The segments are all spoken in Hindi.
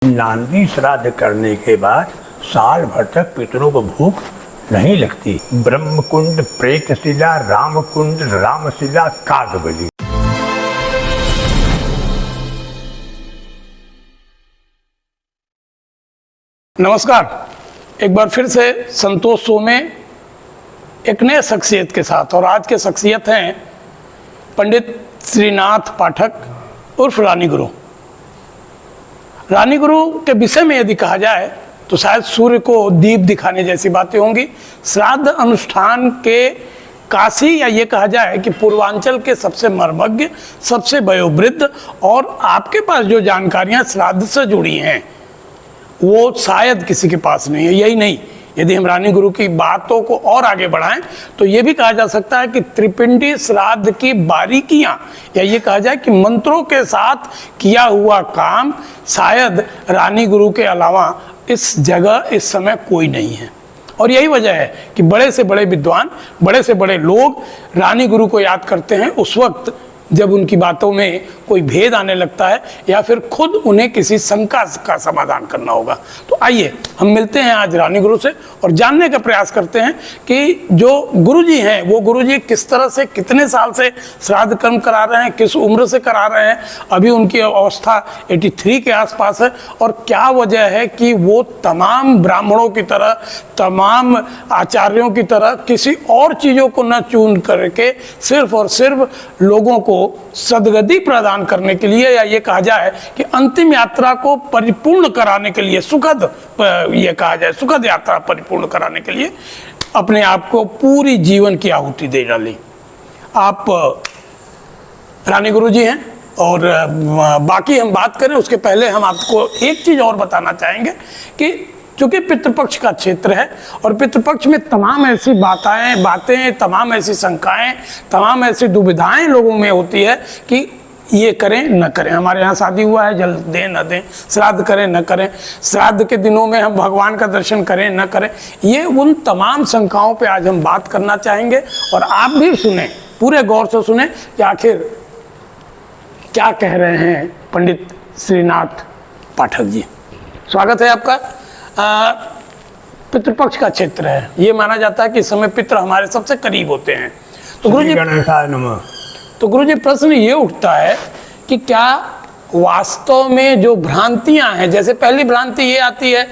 नांदी श्राद्ध करने के बाद साल भर तक पितरों को भूख नहीं लगती। ब्रह्मकुंड प्रेतशिला, रामकुंड रामशिला, कागबली। नमस्कार, एक बार फिर से संतोष शो में एक नए शख्सियत के साथ। और आज के शख्सियत हैं पंडित श्रीनाथ पाठक उर्फ रानी गुरु। रानी गुरु के विषय में यदि कहा जाए तो शायद सूर्य को दीप दिखाने जैसी बातें होंगी। श्राद्ध अनुष्ठान के काशी, या ये कहा जाए कि पूर्वांचल के सबसे मर्मज्ञ, सबसे वयोवृद्ध, और आपके पास जो जानकारियां श्राद्ध से जुड़ी हैं वो शायद किसी के पास नहीं है। यही नहीं, यदि हम रानी गुरु की बातों को और आगे बढ़ाएं तो ये भी कहा जा सकता है कि त्रिपिंडी श्राद्ध की बारीकियां, या ये कहा जाए कि मंत्रों के साथ किया हुआ काम शायद रानी गुरु के अलावा इस जगह इस समय कोई नहीं है। और यही वजह है कि बड़े से बड़े विद्वान, बड़े से बड़े लोग रानी गुरु को याद करते हैं उस वक्त जब उनकी बातों में कोई भेद आने लगता है या फिर खुद उन्हें किसी शंका का समाधान करना होगा। तो आइए हम मिलते हैं आज रानी गुरु से और जानने का प्रयास करते हैं कि जो गुरुजी हैं वो गुरुजी किस तरह से, कितने साल से श्राद्ध कर्म करा रहे हैं, किस उम्र से करा रहे हैं, अभी उनकी अवस्था 83 के आसपास है, और क्या वजह है कि वो तमाम ब्राह्मणों की तरह, तमाम आचार्यों की तरह किसी और चीज़ों को न चून करके सिर्फ और सिर्फ लोगों को सद्गति प्रदान करने के लिए, या ये कहा जाए कि अंतिम यात्रा को परिपूर्ण कराने के लिए, सुखद, ये कहा जाए सुखद यात्रा परिपूर्ण कराने के लिए अपने आप को पूरी जीवन की आहुति दे डाली। आप रानी गुरु जी हैं, और बाकी हम बात करें उसके पहले हम आपको एक चीज़ और बताना चाहेंगे कि चूँकि पितृपक्ष का क्षेत्र है और पितृपक्ष में तमाम ऐसी बातें, तमाम ऐसी शंकाएं, तमाम ऐसी दुविधाएं लोगों में होती है कि ये करें न करें, हमारे यहाँ शादी हुआ है जल्द दें न दें, श्राद्ध करें न करें, श्राद्ध के दिनों में हम भगवान का दर्शन करें न करें। ये उन तमाम शंकाओं पे आज हम बात करना चाहेंगे और आप भी सुने, पूरे गौर से सुने कि आखिर क्या कह रहे हैं पंडित श्रीनाथ पाठक जी। स्वागत है आपका। पितृपक्ष का क्षेत्र है, ये माना जाता है कि इस समय पितृ हमारे सबसे करीब होते हैं। तो गुरुजी प्रश्न ये उठता है कि क्या वास्तव में जो भ्रांतियां हैं, जैसे पहली भ्रांति ये आती है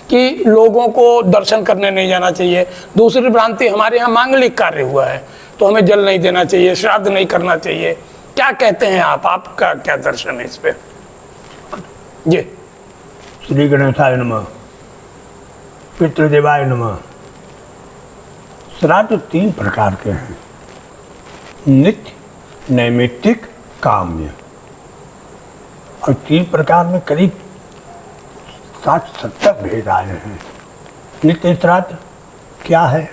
कि लोगों को दर्शन करने नहीं जाना चाहिए, दूसरी भ्रांति हमारे यहाँ मांगलिक कार्य हुआ है तो हमें जल नहीं देना चाहिए, श्राद्ध नहीं करना चाहिए। क्या कहते हैं आप, आपका क्या दर्शन है इस पे? जी। श्री गणेशाय नमः, पितृदेवाय नमः। श्राद्ध 3 प्रकार के हैं, नित्य, नैमित्तिक, काम्य। और 3 प्रकार में करीब 60-70 भेद आए हैं। नित्य श्राद्ध क्या है?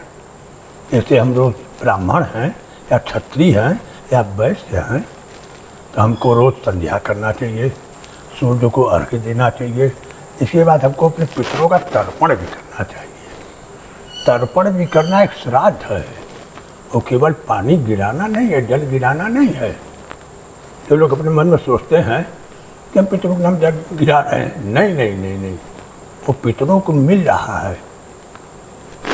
जैसे हम लोग ब्राह्मण हैं या क्षत्रिय हैं या वैश्य हैं तो हमको रोज संध्या करना चाहिए, सूर्य को अर्घ्य देना चाहिए। इसके बाद हमको अपने पितरों का तर्पण भी करना चाहिए। तर्पण भी करना एक श्राद्ध है, वो केवल पानी गिराना नहीं है, जल गिराना नहीं है। जो लोग अपने मन में सोचते हैं कि हम पितरों को हम जल गिरा रहे हैं, नहीं नहीं नहीं नहीं, वो पितरों को मिल रहा है।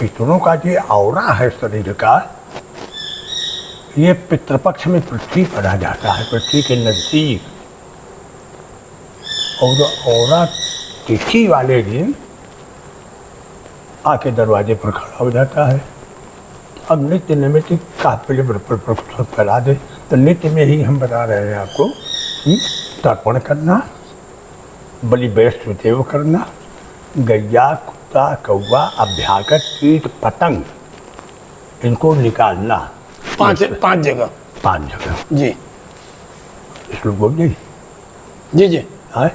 पितरों का जो औरा है शरीर का, ये पितृपक्ष में पृथ्वी पर आ जाता है, पृथ्वी के नज़दीक। और औरा तिथि वाले दिन आके दरवाजे पर खड़ा हो जाता है। अब नित्य नैमित्तिक का पहले फैला दे, तो नित्य में ही हम बता रहे हैं आपको कि तर्पण करना, बलि वैष्णव देव करना, गैया, कुत्ता, कौवा, अभ्यागत, कीट, पतंग, इनको निकालना। 5 जगह। 5 जगह जी। श्लोक बोलिए। जी जी। हाँ।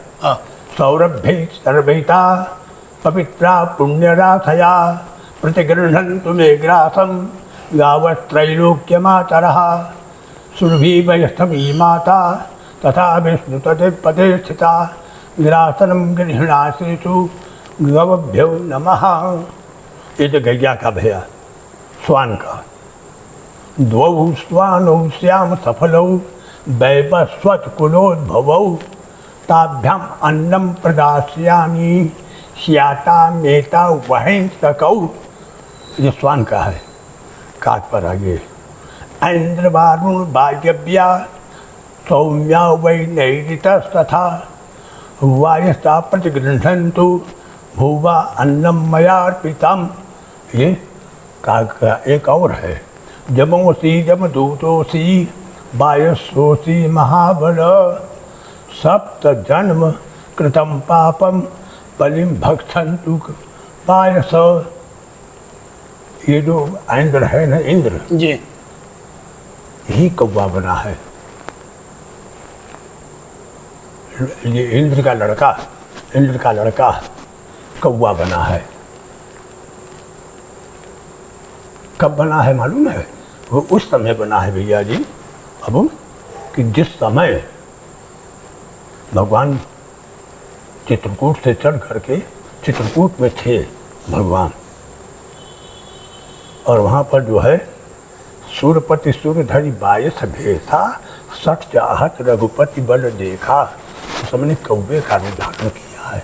सौरभ्य सर्वैता पवित्रा पुण्यराथया प्रतिगृह्णन्तु मे ग्रासं गावत्रैलोक्यमातरः सुरभि माता तथा विष्णु तत्पदे स्थिता ग्रासनं गृह्णासीषु गवभ्यो नमः। ये तो गैया का भैया, स्वान का। 2 स्वानौ श्याम सफलौ वैवस्वत कुलोद्भवौ ताभ्याम अन्नम प्रदास्यामि श्याता मेता वहीं सकौ। ये स्वान का है, काट पर आगे। इंद्र वारुण वायव्या सौम्या वै नैऋतस्तथा वायस्ता प्रतिगृह्णन्तु भुवा अन्नम मयार्पितम। ये काग का एक और है। जमोसी जमदूतोसी वायसोसी महाबल सप्त जन्म कृतम पापम बलिम भक्षन्तु पायस। ये जो इंद्र है ना, इंद्र जी, यही कौवा बना है। ये इंद्र का लड़का कौवा बना है। कब बना है मालूम है? वो उस समय बना है भैया जी अब, कि जिस समय भगवान चित्रकूट से चढ़ करके चित्रकूट में थे भगवान, और वहाँ पर जो है सूर्यपति सूर्यधरी बायस भेसा सठ चाहत रघुपति बल देखा। उस समय कौवे का रूप धारण किया है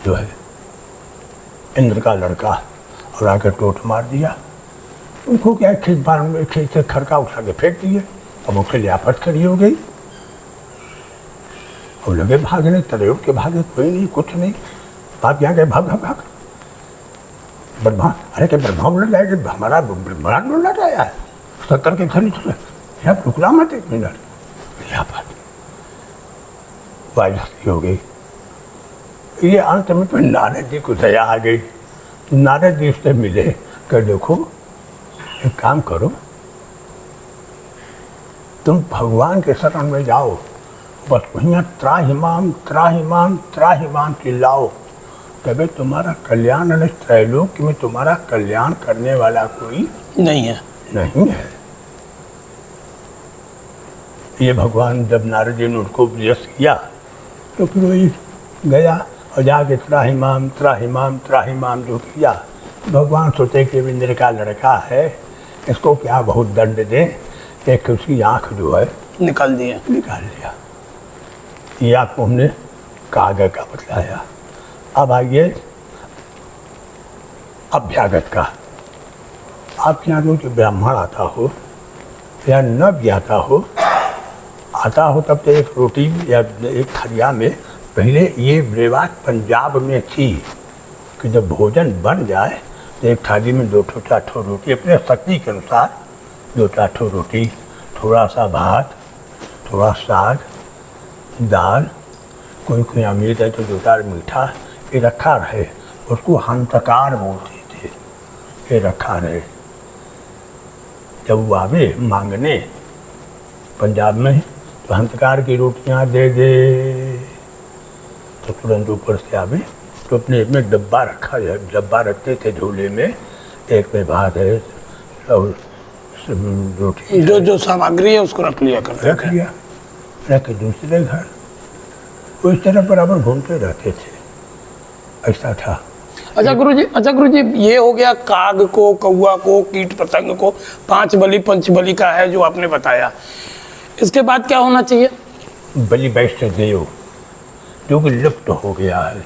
जो है इंद्र का लड़का, और आकर टोट मार दिया। उनको क्या, खेत बार में खेत से खड़का उठा के फेंक दिए। अब उसके लियाफत खड़ी हो गई और लगे भागने, तले उठ के भागे, कोई नहीं कुछ नहीं। बाप यहाँ गए, भाग भाग भाग। ब्रह्मा, अरे क्या ब्रह्मा बोल रहा है कि हमारा ब्रह्मांड बोल रहा है? शक्कर के घर नहीं यहाँ रुकना मत एक मिनट। लियाफत वायरस हो गई। ये अंत में तो नारद जी को दया आ गई। नारद जी से मिले कि देखो एक काम करो, तुम भगवान के शरण में जाओ, बस वहीं त्राहिमाम त्राहिमाम त्राहिमाम चिल्लाओ, तभी तुम्हारा कल्याण, नहीं त्रैलोक्य में तुम्हारा कल्याण करने वाला कोई नहीं है। ये भगवान जब नारद जी ने उनको उपदेश किया तो फिर वही गया और जाके त्राहिमाम त्राहिमाम त्राहिमाम जो किया। भगवान सोचे कि इंद्र का लड़का है, इसको क्या बहुत दंड दें। एक उसकी आँख जो है निकाल दिया। ये आपको हमने कागज का बतलाया। अब आइए अभ्यागत का। आपके यहाँ जो ब्राह्मण आता हो या न भी आता हो तब तो एक रोटी या एक थरिया में, पहले ये रिवाज पंजाब में थी कि जब भोजन बन जाए तो एक थाली में 2 4 रोटी, अपने शक्ति के अनुसार 2 4 रोटी, थोड़ा सा भात, थोड़ा साग, दाल, कोई अमीर है तो 2 4 मीठा, ये रखा रहे। उसको हंतकार बोलते थे। ये रखा रहे। जब वो आवे मांगने पंजाब में तो हंतकार की रोटियां दे दे, तो तुरंत ऊपर से आवे तो अपने में डब्बा रखा है, डब्बा रखते थे झोले में, एक में भात है और रोटी, जो सामग्री है उसको रख लिया, रख के दूसरे घर वो इस तरह बराबर घूमते रहते थे। ऐसा था। अच्छा गुरुजी, ये हो गया काग को, कौवा को, कीट पतंग को, 5 बलि पंचबली का है जो आपने बताया। इसके बाद क्या होना चाहिए? बलि वैश्य देव जो कि लुप्त हो गया है।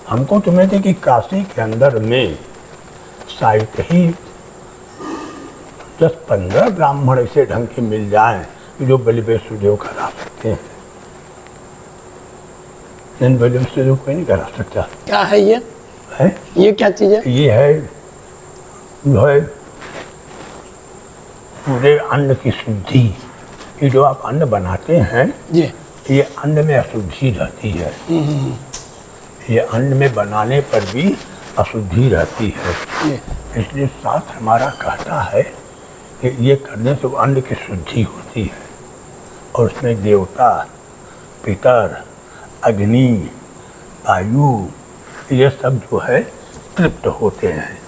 हमको तुम्हें थे कि काशी के अंदर में शायद ही 10-15 ब्राह्मण ऐसे ढंग के मिल जाएं जो बलि वैश्य देव करा सकते हैं। बलि वैश्य देव कोई नहीं करा सकता। क्या है ये? ये क्या चीज़ है? ये है जो है पूरे अन्न की शुद्धि। ये जो आप अन्न बनाते हैं जी, ये अन्न में अशुद्धि रहती है। ये अन्न में बनाने पर भी अशुद्धि रहती है। इसलिए शास्त्र हमारा कहता है कि ये करने से अन्न की शुद्धि होती है और उसमें देवता, पितर, अग्नि, वायु, ये सब जो है तृप्त होते हैं।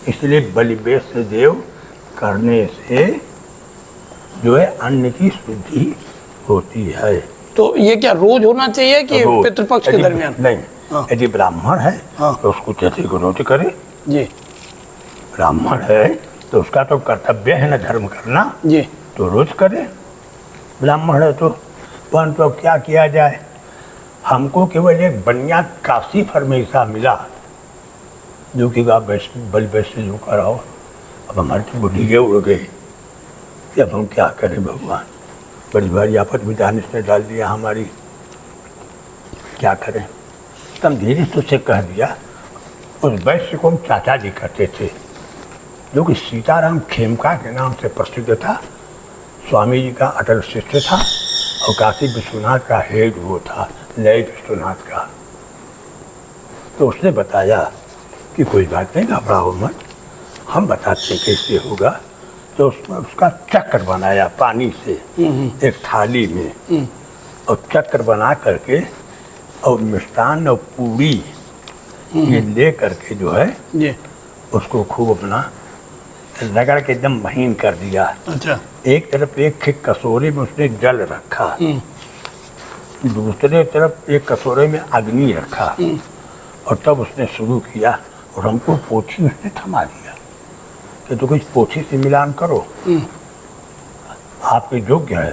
इसलिए बलि वैश्य देव करने से जो है अन्न की शुद्धि होती है। तो ये क्या रोज होना चाहिए कि पितृपक्ष के दरमियान? नहीं, यदि ब्राह्मण है तो उसको जैसे को रोज करे जी। ब्राह्मण है तो उसका तो कर्तव्य है ना धर्म करना जी, तो रोज करे। ब्राह्मण है तो परंतु अब क्या किया जाए, हमको केवल एक बढ़िया काशी फरमेशा मिला जो कि आप बल वैसे जो कराओ। अब हमारे तो बुढ़िया उड़ गई कि अब हम क्या करें भगवान, बड़ी भारी आफत में जाने से डाल दिया हमारी, क्या करें। तब धीरे से उसे कह दिया, उस वैश्य को हम चाचा जी कहते थे जो कि सीताराम खेमका के नाम से प्रसिद्ध था, स्वामी जी का अटल शिष्य था और काशी विश्वनाथ का हेड वो था, नए विश्वनाथ का। तो उसने बताया कि कोई बात नहीं, घबराओ मत, हम बताते कैसे होगा। तो उसमें उसका चक्र बनाया पानी से एक थाली में, और चक्र बना करके और मिष्टान और पूरी ये ले करके जो है उसको खूब अपना रगड़ के एकदम महीन कर दिया। अच्छा। एक तरफ एक कटोरे में उसने जल रखा, दूसरे तरफ एक कटोरे में अग्नि रखा, और तब उसने शुरू किया। और हमको पोथी उसने थमा दिया कि तो कुछ पोथी से मिलान करो, आपके योग्य है,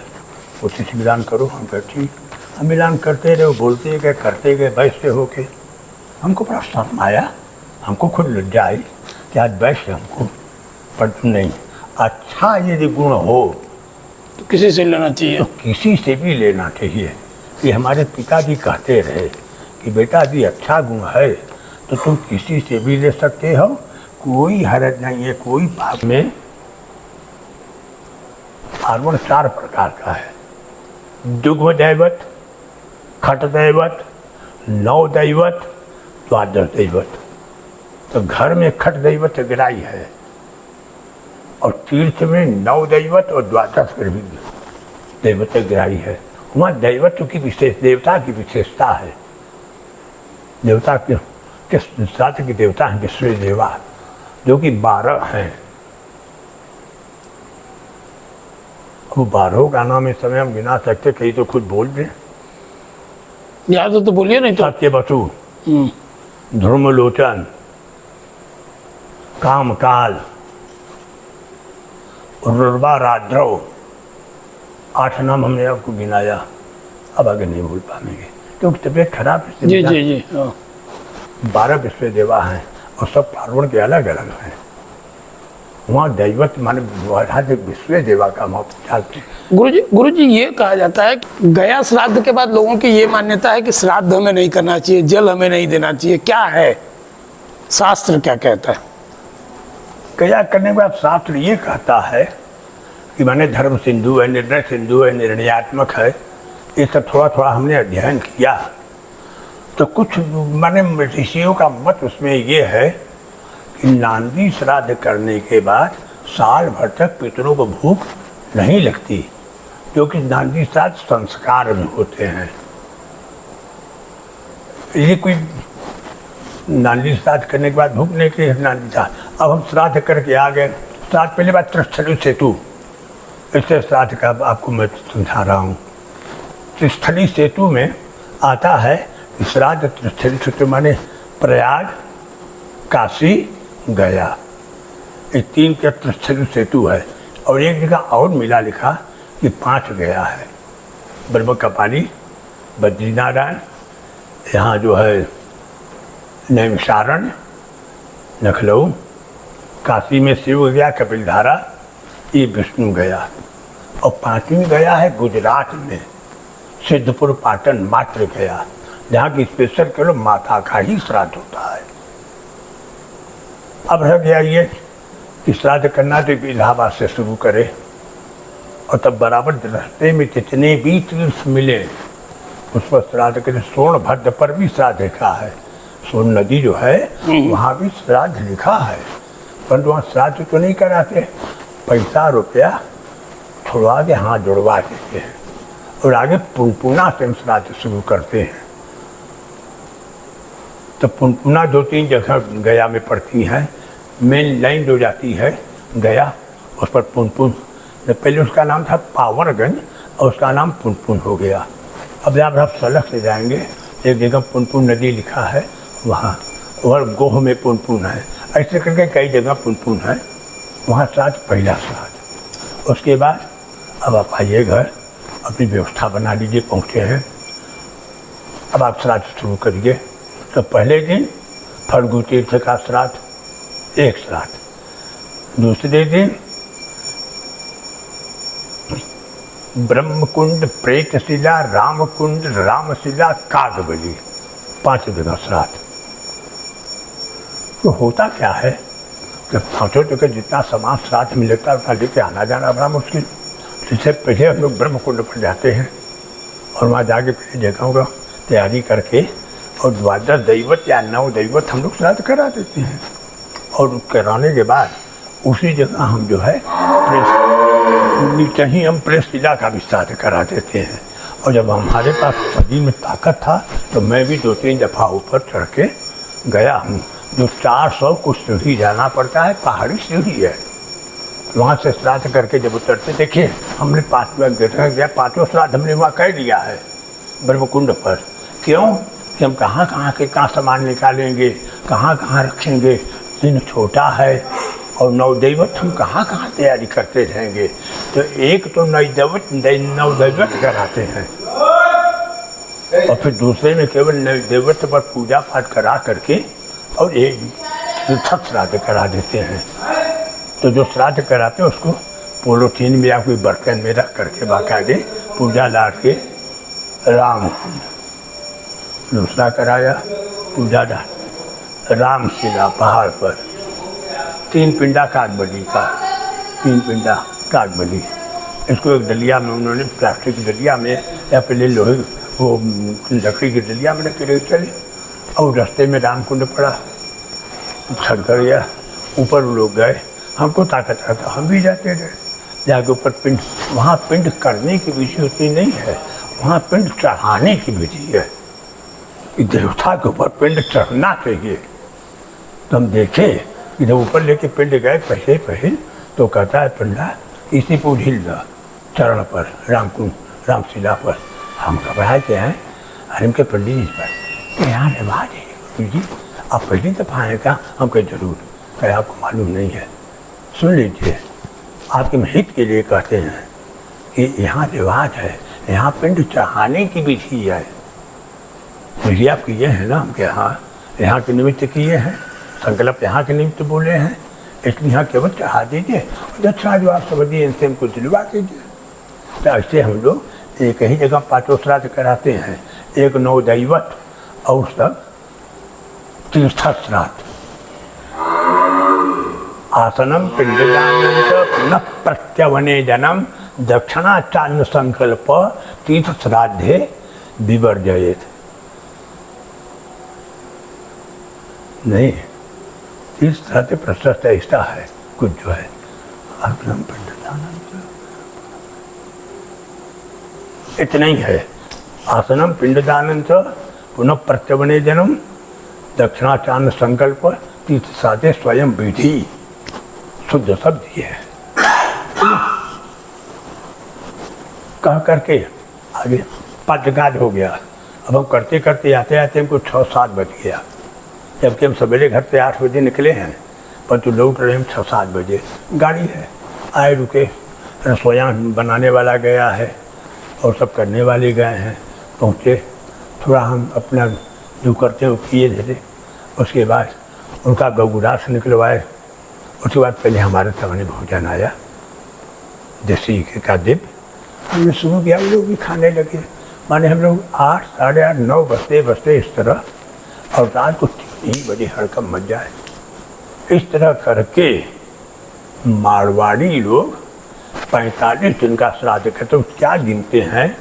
पोथी से मिलान करो। हम कहे ठीक। हम मिलान करते रहे, बोलते गए, करते गए, वैश्य होके। हमको बड़ा शर्म आया, हमको खुद लज्जा आई कि आज वैश्य हमको, पर नहीं, अच्छा यदि गुण हो तो किसी से लेना चाहिए, तो किसी से भी लेना चाहिए। कि हमारे पिताजी कहते रहे कि बेटा जी अच्छा गुण है तो तुम किसी से भी ले सकते हो, कोई हरज नहीं है, कोई पाप में। पार्वण 4 प्रकार का है, दुग्ध दैवत, खट दैवत, नौ दैवत, द्वादश दैवत। तो घर में खट दैवत गिराई है, और तीर्थ में 9 दैवत और द्वादश दैवत गिराई है। वहाँ दैवत्व की विशेष, देवता की विशेषता है। देवता किस जाति की देवता हैं? विश्व देवा, जो कि 12 हैं। अब 12 का नाम इस समय हम गिना सकते, कहीं तो खुद बोल दें। याद तो बोलिए नहीं तो। सत्य वसु, ध्रुमलोचन, कामकाल, रुर्वा राद्रव, 8 नाम हमने आपको गिनाया। अब आगे नहीं भूल पाएंगे क्योंकि तबीयत खराब है। जी जी जी। 12 विश्व देवा हैं और सब पार्वण के अलग अलग हैं। वहाँ दैवत माने विश्व देवा का वहाँ पूजा। गुरु जी ये कहा जाता है कि गया श्राद्ध के बाद लोगों की ये मान्यता है कि श्राद्ध हमें नहीं करना चाहिए, जल हमें नहीं देना चाहिए, क्या है शास्त्र क्या कहता है? गया करने के बाद शास्त्र ये कहता है कि माने धर्म सिंधु है, निर्णय सिंधु है, निर्णयात्मक है। ये सब थोड़ा थोड़ा हमने अध्ययन किया तो कुछ माने ऋषियों का मत उसमें ये है कि नांदी श्राद्ध करने के बाद साल भर तक पितरों को भूख नहीं लगती, क्योंकि नांदी श्राद्ध संस्कार में होते हैं। ये कोई नांदी श्राद्ध करने के बाद भूख नहीं लगती नांदी श्राद्ध। अब हम श्राद्ध करके आ गए, श्राद्ध पहले बात त्रिस्थली सेतु, इससे श्राद्ध का आपको मैं समझा रहा हूँ। त्रिस्थली सेतु में आता है श्राद्ध, त्रिस्थली सेतु माने प्रयाग, काशी, गया, ये 3 के त्रिस्थली सेतु है। और एक जगह और मिला लिखा कि 5 गया है, बर्बक का पानी, बद्रीनारायण, यहाँ जो है नैमिषारण्य, लखनऊ, काशी में शिव गया, कपिलधारा, ये विष्णु गया। और 5वीं गया है गुजरात में सिद्धपुर पाटन मात्र गया, जहाँ की स्पेशल केवल माता का ही श्राद्ध होता है। अब रह गया ये कि श्राद्ध करना तो इलाहाबाद से शुरू करे, और तब बराबर रास्ते में जितने भी तीर्थ मिले उस पर श्राद्ध करे। सोनभद्र पर भी श्राद्ध लिखा है, सोन नदी जो है वहाँ भी श्राद्ध लिखा है, परंतु वहाँ श्राद्ध तो नहीं कराते, पैसा रुपया छुड़वा के हाथ जुड़वा देते हैं और आगे पुनपुना से श्राद्ध शुरू करते हैं। तो पुनपुना 2-3 जगह गया में पड़ती हैं, मेन लाइन जो जाती है गया उस पर पुनपुन, पहले उसका नाम था पावरगंज और उसका नाम पुनपुन हो गया। अब जब आप सड़क से जाएंगे एक जगह पुनपुन नदी लिखा है, वहाँ और गोह में पुनपुन है, ऐसे करके कई जगह पुनपुन है। वहाँ श्राद्ध पहला श्राद्ध। उसके बाद अब आप आइए घर, अपनी व्यवस्था बना लीजिए, पहुँचे हैं, अब आप श्राद्ध शुरू करिए। तो पहले दिन फल्गु तीर्थ का श्राद्ध, एक श्राद्ध। दूसरे दिन ब्रह्मकुंड, प्रेतशिला, रामकुंड, रामशिला, कागबली, 5 जगह श्राद्ध। तो होता क्या है कि 5 जगह जितना सामान श्राद्ध में लगता है उतना लेके आना जाना बड़ा मुश्किल। इससे पहले हम लोग ब्रह्मकुंड पर जाते हैं और वहाँ जाके पहले जगहों का तैयारी करके और 12 दैवत या 9 दैवत हम लोग श्राद्ध करा देते हैं। और कराने के बाद उसी जगह हम जो है नीचे ही हम प्रेतशिला का भी श्राद्ध करा देते हैं। और जब हमारे पास शरीर में ताकत था तो मैं भी 2-3 दफ़ा ऊपर चढ़ के गया हूँ। जो 400 कुछ सीढ़ी जाना पड़ता है, पहाड़ी सीढ़ी है, वहाँ से श्राद्ध करके जब उतरते देखिए हमने 5वां श्राद्ध हमने वहाँ कर लिया है ब्रह्मकुंड पर। क्यों कि हम कहाँ कहाँ के कहाँ सामान निकालेंगे, कहाँ कहाँ रखेंगे, दिन छोटा है और 9 दैवत हम कहाँ कहाँ तैयारी करते रहेंगे। तो एक तो 9 दैवत कराते हैं और फिर दूसरे में केवल 9 दैवत पर पूजा पाठ करा करके और एक श्राद्ध करा देते हैं। तो जो श्राद्ध कराते हैं उसको पोलोथीन में या कोई बर्तन में रख करके बाकायदे पूजा ला के राम दूसरा कराया पूजा रामशिला पहाड़ पर 3 पिंडा कागबली का, 3 पिंडा कागबली। इसको एक डलिया में उन्होंने प्लास्टिक की डलिया में या पहले लोहे वो लकड़ी की डलिया में रखे चले और रास्ते में रामकुंड पड़ा, छड़ कर गया। ऊपर लोग गए, हमको ताकत आता हम भी जाते रहे। जाके ऊपर पिंड, वहाँ पिंड करने की विधि होती नहीं है, वहाँ पिंड चढ़ाने की विधि है। देवता के ऊपर पिंड चढ़ना चाहिए। तो हम देखे कि जब ऊपर लेके पिंड गए पहले तो कहता है पिंडा इसी पर ढील चरण पर, रामकुंड रामशिला पर। हम घबराते हैं, अरे के पंडित जी पर यहाँ रिवाज है गुरु जी, आप पहली दफ़ा आए क्या? हम कहे जरूर। कहे आपको मालूम नहीं है, सुन लीजिए, आपके हित के लिए कहते हैं कि यहाँ रिवाज है, यहाँ पिंड चढ़ाने की विधि है। विधि आप किए हैं ना? हम कहे हाँ, यहाँ के निमित्त किए हैं, संकल्प यहाँ के निमित्त बोले हैं, इसलिए यहाँ केवल चढ़ा दीजिए और अच्छा जो आप समझिए इनसे हमको दिलवा दीजिए। तो ऐसे हम लोग एक ही जगह 5 श्राद्ध कराते हैं, एक 9 दैवत और सब तीर्थ श्राद्ध। आसनम पिंडदानं च पुनः प्रत्यवने जन्म दक्षिणाचान्य संकल्प तीर्थ श्राद्धे विवर्जयेत्। नहीं, तीर्थ श्राद्ध प्रशस्त ऐसा है कुछ जो है आसनम पिंडदानं इतना ही है। आसनम पिंडदानं च पुनः प्रत्यवने जन्म दक्षिणाचान्य संकल्प तीर्थ श्राद्धे स्वयं विधि, शुद्ध शब्द ये है। कह करके आगे पदगाद हो गया। अब हम करते करते आते आते हमको 6-7 बज गया, जबकि हम सवेरे घर से 8 बजे निकले हैं, परंतु लौट रहे हम 6-7 बजे। गाड़ी है, आए रुके, रसोईया बनाने वाला गया है और सब करने वाले गए हैं, पहुँचे। थोड़ा हम अपना जो करते हो किए थे, उसके बाद उनका गौगुरास निकलवाए। उसके बाद पहले हमारे सामने भोजन आया देसी का दिप, हमने शुरू किया, लोग भी खाने लगे। माने हम लोग 8, साढ़े 8, 9 बजते इस तरह, और रात को 3 बजे हड़कम मच जाए। इस तरह करके मारवाड़ी लोग 45 दिन का श्राद्ध करते। क्या गिनते हैं?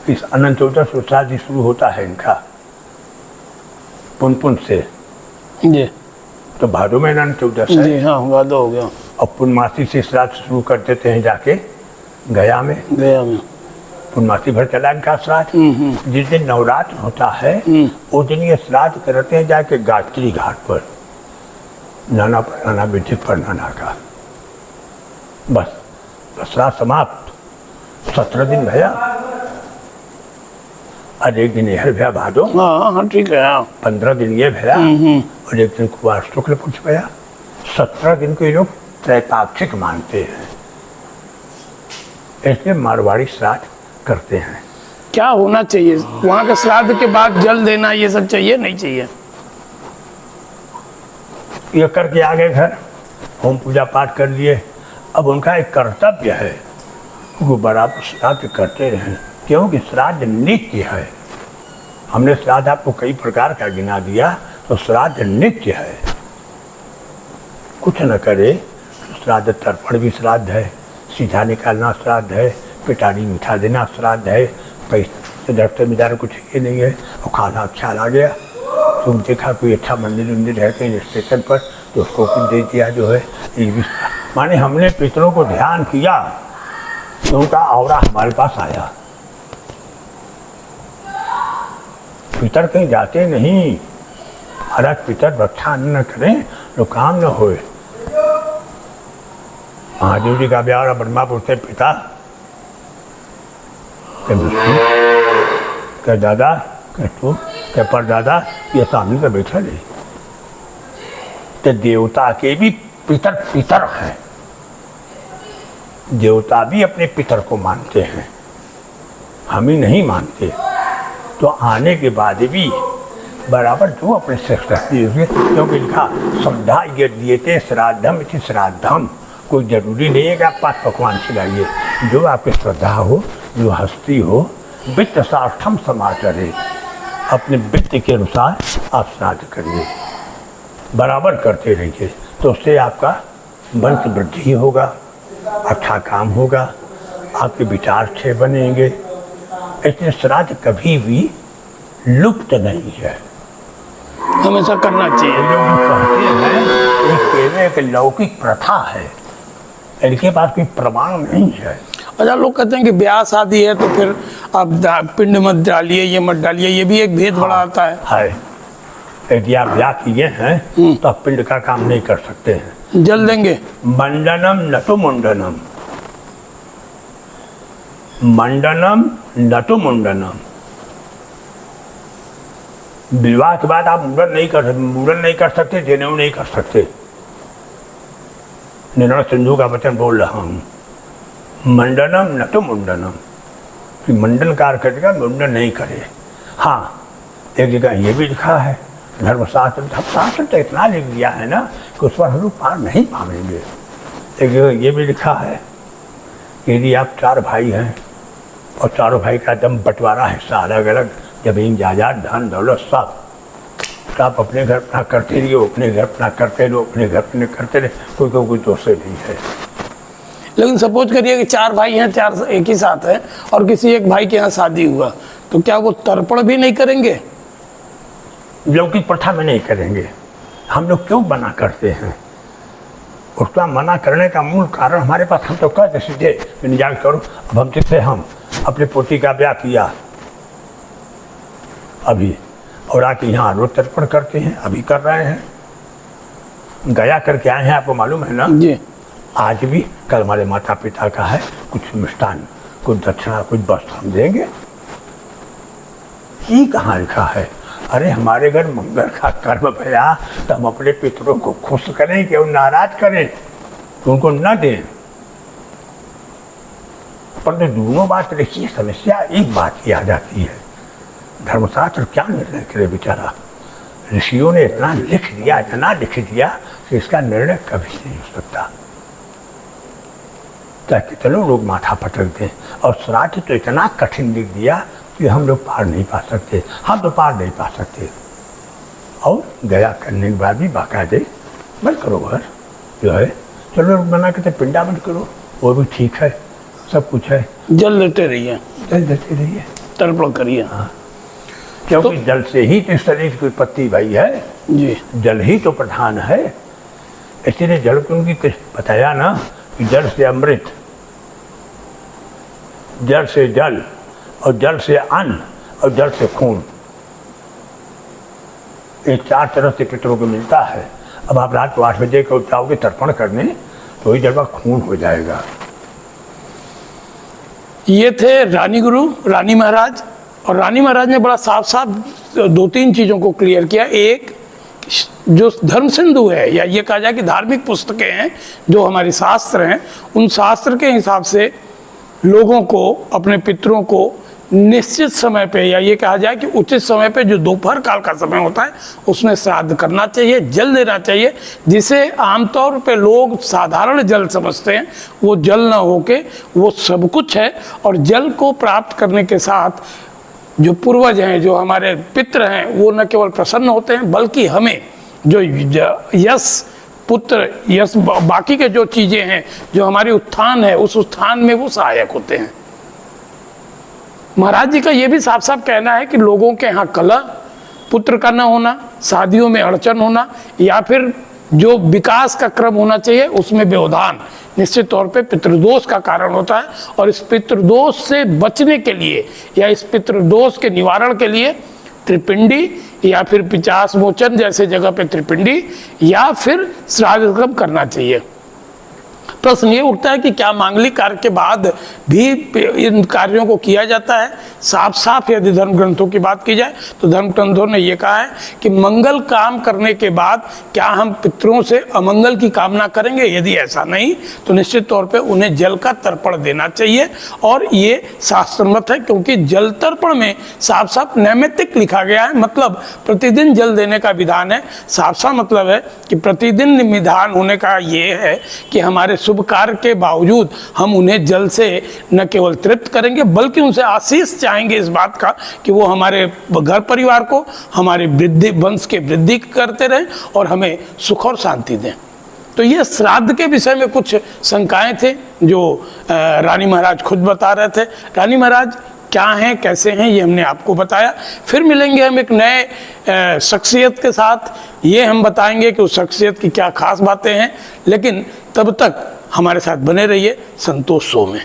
इस अनंत चतुर्दशी श्राद्ध शुरू होता है इनका पुन से जी, तो भादो में अनंत चतुर्दशी है। जी हाँ, भादो हो गया। और पूर्णमासी से श्राद्ध शुरू कर देते हैं जाके गया में पूर्णमासी भर चला इनका श्राद्ध। जिस दिन नवरात्र होता है उस दिन ये श्राद्ध करते हैं जाके गायत्री घाट पर, नाना प्रणाना विधि प्रणाना का। बस तो श्राद्ध समाप्त। 17 दिन भया और एक दिन यह भया भादो। हाँ ठीक है। 15 दिन ये भया और एक दिन कुवार शुक्ल पक्ष भया। 17 दिन को ये लोग त्रैपाक्षिक मानते हैं। इसलिए मारवाड़ी श्राद्ध करते हैं। क्या होना चाहिए वहाँ के श्राद्ध के बाद? जल देना ये सब चाहिए नहीं चाहिए? ये करके आ गए घर, होम पूजा पाठ कर लिए। अब उनका एक कर्तव्य है वो बराबर श्राद्ध करते रहें, क्योंकि श्राद्ध नित्य है। हमने श्राद्ध आपको कई प्रकार का गिना दिया, तो श्राद्ध नित्य है। कुछ न करे श्राद्ध, तर्पण भी श्राद्ध है, सीधा निकालना श्राद्ध है, पिटारी मिठा देना श्राद्ध है, पैसे दफ्तर में जाना कुछ ये नहीं है। और खाना ख्याल आ गया, तुम देखा कोई अच्छा मंदिर उंदिर है कहीं स्टेशन पर, तो उसको कुछ दे दिया जो है। ये भी माने हमने पितरों को ध्यान किया तो उनका औरा हमारे पास आया। पितर कहीं जाते नहीं, महाराज पितर रक्षा न करें तो काम न होए। महादेव जी का ब्याह ब्रह्मा पूछते पिता क्या दादा, क्या तू, क्या परदादा, ये सामने तो बैठा नहीं। तो देवता के भी पितर पितर हैं, देवता भी अपने पितर को मानते हैं, हम ही नहीं मानते। तो आने के बाद भी बराबर जो अपने श्रेष्ठ, क्योंकि लिखा श्रद्धा ये दिए थे श्राद्धम इति श्राद्धम। कोई जरूरी नहीं है कि आप 5 पकवान खिलाइए, जो आपकी श्रद्धा हो, जो हस्ती हो, वित्त साष्टम समाचरे, अपने वित्त के अनुसार आप श्राद्ध करिए, बराबर करते रहिए। तो उससे आपका वंश वृद्धि होगा, अच्छा काम होगा, आपके विचार अच्छे बनेंगे। इसलिए श्राद्ध कभी भी लुप्त नहीं है, हमेशा करना चाहिए। लोग कहते हैं एक केवल एक लौकिक प्रथा है, इनके पास कोई प्रमाण नहीं है। अच्छा, लोग कहते हैं कि ब्याह शादी है तो फिर आप पिंड मत डालिए, ये मत डालिए, ये भी एक भेद बड़ा आता है। यदि आप ब्याह किए हैं तो आप पिंड का काम नहीं कर सकते हैं। जल देंगे? मंडनम न तो मुंडनम, मंडनम न तो मुंडनम। विवाह के बाद आप मुंडन नहीं कर सकते, मुंडन नहीं कर सकते, जनेऊ नहीं कर सकते। निर्णय सिंधु का वचन बोल रहा हूँ, मंडनम न तो मुंडनम, कि मंडन कार्य करेगा, मुंडन नहीं करे। हाँ, एक जगह ये भी लिखा है धर्मशास्त्र, धर्मशास्त्र तो इतना लिख दिया है ना कि उस पर हम लोग पार नहीं पाएंगे। एक जगह ये भी लिखा है कि यदि आप 4 भाई हैं और चारों भाई का दम बंटवारा हिस्सा अलग अलग, जमीन जायदाद धन दौलत सब, तो आप अपने घर अपना करते रहिए, अपने घर अपना करते रहो, अपने घर अपने करते रहे, कोई दोष नहीं है। लेकिन सपोज करिए कि 4 भाई हैं, 4 एक ही साथ हैं, और किसी एक भाई के यहाँ शादी हुआ, तो क्या वो तर्पण भी नहीं करेंगे? लौकिक प्रथा में नहीं करेंगे। हम लोग क्यों मना करते हैं? उसका मना करने का मूल कारण हमारे पास, हम तो कहते सीधे निजाम करो। अब हम जिससे हम अपने पोती का ब्याह किया अभी, और आके यहाँ रोज तर्पण करते हैं, अभी कर रहे हैं, गया करके आए हैं, आपको मालूम है ना जी। आज भी कल हमारे माता पिता का है, कुछ मिष्ठान, कुछ दक्षिणा, कुछ वस्त्र हम देंगे। ये कहाँ लिखा है? अरे हमारे घर मंगल का कर्म भया तो हम अपने पितरों को खुश करें कि वो नाराज करें तो उनको न दें। पर दोनों बात देखिए, समस्या एक बात की आ जाती है, धर्मशास्त्र क्या निर्णय करे बेचारा। ऋषियों ने इतना लिख दिया, इतना लिख दिया कि इसका निर्णय कभी नहीं हो सकता। चाहे कितने लोग माथा पटकते हैं, और श्राद्ध तो इतना कठिन लिख दिया कि हम लोग पार नहीं पा सकते, हम तो पार नहीं पा सकते। और गया करने के बाद भी बाकायदे बंद करो घर जो है, चलो मना करते पिंडा बंद करो, वो भी ठीक है, सब कुछ है। जल देते रहिए, जल देते रहिए, तर्पण करिए। हाँ, क्योंकि तो जल से ही तो शरीर की उत्पत्ति भई है जी, जल ही तो प्रधान है। इसलिए जल को उनकी बताया ना कि जल से अमृत, जल से जल, और जल से अन्न, और जल से खून, ये 4 तरह से पितरों को मिलता है। अब आप रात को 8 बजे को जाओगे तर्पण करने तो वही जल खून हो जाएगा। ये थे रानी गुरु, रानी महाराज। और रानी महाराज ने बड़ा साफ साफ 2-3 चीज़ों को क्लियर किया। एक, जो धर्म सिंधु है, या ये कहा जाए कि धार्मिक पुस्तकें हैं जो हमारे शास्त्र हैं, उन शास्त्र के हिसाब से लोगों को, अपने पितरों को निश्चित समय पे, या ये कहा जाए कि उचित समय पे, जो दोपहर काल का समय होता है उसमें श्राद्ध करना चाहिए, जल देना चाहिए, जिसे आमतौर पे लोग साधारण जल समझते हैं। वो जल ना होके वो सब कुछ है। और जल को प्राप्त करने के साथ जो पूर्वज हैं, जो हमारे पितृ हैं, वो न केवल प्रसन्न होते हैं बल्कि हमें जो यश, पुत्र, यश, बाकी के जो चीज़ें हैं, जो हमारी उत्थान है, उस उत्थान में वो सहायक होते हैं। महाराज जी का ये भी साफ साफ कहना है कि लोगों के यहाँ कलह, पुत्र का न होना, शादियों में अड़चन होना, या फिर जो विकास का क्रम होना चाहिए उसमें व्यवधान निश्चित तौर पे पितृदोष का कारण होता है। और इस पितृदोष से बचने के लिए या इस पितृदोष के निवारण के लिए त्रिपिंडी या फिर पिचास मोचन जैसे जगह पे त्रिपिंडी या फिर श्राद्ध कर्म करना चाहिए। प्रश्न ये उठता है कि क्या मांगलिक कार्य के बाद भी इन कार्यों को किया जाता है? साफ साफ यदि धर्म ग्रंथों की बात की जाए तो धर्म ग्रंथों ने ये कहा है कि मंगल काम करने के बाद क्या हम पितरों से अमंगल की कामना करेंगे? यदि ऐसा नहीं तो निश्चित तौर पे उन्हें जल का तर्पण देना चाहिए। और ये शास्त्रमत है, क्योंकि जल तर्पण में साफ साफ नैमित्तिक लिखा गया है, मतलब प्रतिदिन जल देने का विधान है। साफ साफ मतलब है कि प्रतिदिन विधान होने का ये है कि हमारे शुभ कार्य के बावजूद हम उन्हें जल से न केवल तृप्त करेंगे बल्कि उनसे आशीष चाहेंगे इस बात का कि वो हमारे घर परिवार को, हमारे वृद्धि, वंश के वृद्धि करते रहें और हमें सुख और शांति दें। तो ये श्राद्ध के विषय में कुछ शंकाएं थे जो रानी महाराज खुद बता रहे थे। रानी महाराज क्या हैं, कैसे हैं, ये हमने आपको बताया। फिर मिलेंगे हम एक नए शख्सियत के साथ, ये हम बताएंगे कि उस शख्सियत की क्या खास बातें हैं। लेकिन तब तक हमारे साथ बने रहिए संतोष शो में।